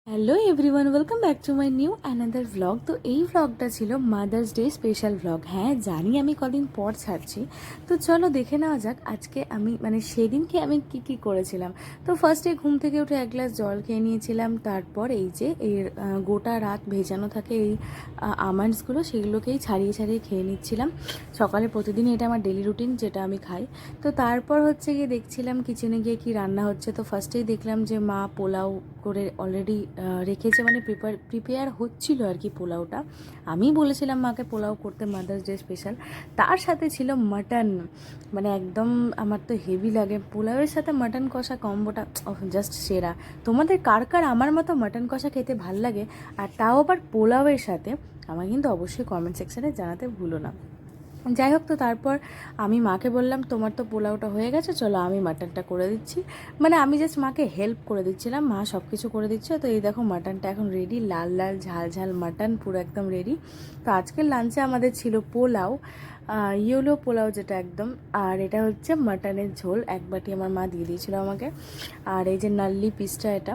Hello everyone, welcome back to my new another vlog. তো এই ভ্লগটা ছিল মাদার্স ডে স্পেশাল ভ্লগ। হ্যাঁ জানি আমি কদিন পর ছাড়ছি, তো চলো দেখে নেওয়া যাক আজকে আমি সেদিনকে আমি কি করেছিলাম। তো ফার্স্টে ঘুম থেকে উঠে এক গ্লাস জল খেয়ে নিয়েছিলাম। তারপর এই যে গোটা রাত ভেজানো থাকে এই আমন্ডসগুলো, সেগুলোকেই ছাড়িয়ে ছাড়িয়ে খেয়ে নিচ্ছিলাম সকালে। প্রতিদিন এটা আমার ডেলি রুটিন, যেটা আমি খাই। তো তারপর হচ্ছে গিয়ে দেখছিলাম কিচেনে গিয়ে কি রান্না হচ্ছে। তো ফার্স্টেই দেখলাম যে মা পোলাও করে অলরেডি রেখেছে, প্রিপেয়ার হচ্ছিল আর কি পোলাওটা। আমি বলেছিলাম মাকে পোলাও করতে মাদার্স ডে স্পেশাল। তার সাথে ছিল মাটন, একদম আমার তো হেভি লাগে পোলাওয়ের সাথে মাটন কষা কম্বোটা, জাস্ট সেরা। তোমাদের কার কার আমার মতো মাটন কষা খেতে ভাল লাগে, আর তাও আবার পোলাওয়ের সাথে, আমার কিন্তু অবশ্যই কমেন্ট সেকশানে জানাতে ভুলো না। যাই হোক, তো তারপর আমি মাকে বললাম তোমার তো পোলাওটা হয়ে গেছে, চলো আমি মাটনটা করে দিচ্ছি। আমি জাস্ট মাকে হেল্প করে দিচ্ছিলাম, মা সব কিছু করে দিচ্ছে। তো এই দেখো মাটনটা এখন রেডি, লাল লাল ঝাল ঝাল মাটন পুরো একদম রেডি। তো আজকের লাঞ্চে আমাদের ছিল পোলাও, ইয়েলো পোলাও যেটা একদম। আর এটা হচ্ছে মাটনের ঝোল, এক বাটি আমার মা দিয়ে দিয়েছিল আমাকে। আর এই যে নাল্লি পিসটা, এটা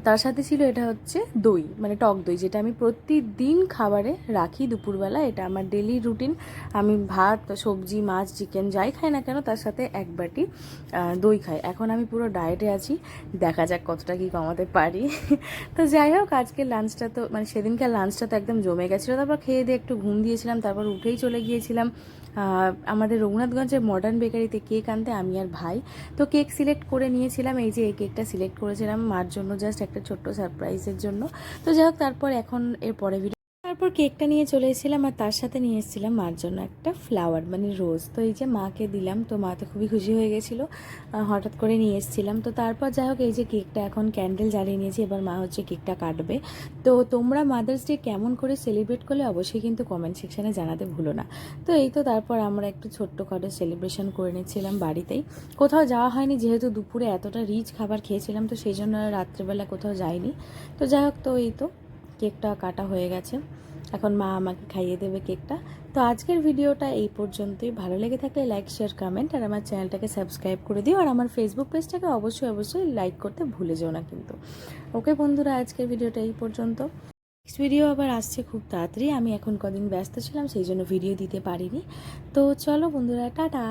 তার সাথে ছিল, এটা হচ্ছে দই, টক দই, যেটা আমি প্রতিদিন খাবারে রাখি দুপুরবেলা। এটা আমার ডেলি রুটিন। আমি ভাত, সবজি, মাছ, চিকেন যাই খাই না কেন তার সাথে এক বাটি দই খাই। এখন আমি পুরো ডায়েটে আছি, দেখা যাক কতটা কি কমাতে পারি। তো যাই হোক, আজকে লাঞ্চটা তো সেদিনকার লাঞ্চটা তো একদম জমে গেছিলো। তারপর খেয়ে দিয়ে একটু ঘুম দিয়েছিলাম, তারপর উঠেই চলে গিয়েছিলাম আমাদের রঘুনাথগঞ্জের মডার্ন বেকারিতে কেক আনতে, আমি আর ভাই। তো কেক সিলেক্ট করে নিয়েছিলাম, এই যে এই কেকটা সিলেক্ট করেছিলাম মার জন্য, জাস্ট একটা ছোট্ট সারপ্রাইজের জন্য। তো যাই হোক, তারপর এখন এর পরে তারপর কেকটা নিয়ে চলে এসেছিলাম, আর তার সাথে নিয়ে এসেছিলাম মার জন্য একটা ফ্লাওয়ার, রোজ। তো এই যে মাকে দিলাম, তো মা তো খুবই খুশি হয়ে গেছিলো, হঠাৎ করে নিয়ে এসেছিলাম। তো তারপর যাই হোক, এই যে কেকটা এখন ক্যান্ডেল জ্বালিয়ে নিয়েছি, এবার মা হচ্ছে কেকটা কাটবে। তো তোমরা মাদার্স ডে কেমন করে সেলিব্রেট করলে অবশ্যই কিন্তু কমেন্ট সেকশানে জানাতে ভুলো না। তো এই তো তারপর আমরা একটু ছোট্টখাটো সেলিব্রেশন করে নিচ্ছিলাম বাড়িতেই। কোথাও যাওয়া হয়নি, যেহেতু দুপুরে এতটা রিচ খাবার খেয়েছিলাম, তো সেই জন্য রাত্রেবেলা কোথাও যাইনি। তো যাই হোক, তো এই তো কেকটা কাটা হয়ে গেছে, এখন মা আমাকে খাইয়ে দেবে কেকটা। তো আজকের ভিডিওটা এই পর্যন্তই। ভালো লেগে থাকলে লাইক, শেয়ার, কমেন্ট, আর আমার চ্যানেলটাকে সাবস্ক্রাইব করে দিও। আর আমার ফেসবুক পেজটাকে অবশ্যই লাইক করতে ভুলে যেও না কিন্তু। ওকে বন্ধুরা, আজকের ভিডিওটা এই পর্যন্ত। নেক্সট ভিডিও আবার আসছে খুব তাড়াতাড়ি। আমি এখন কদিন ব্যস্ত ছিলাম, সেই জন্য ভিডিও দিতে পারিনি। তো চলো বন্ধুরা, টাটা।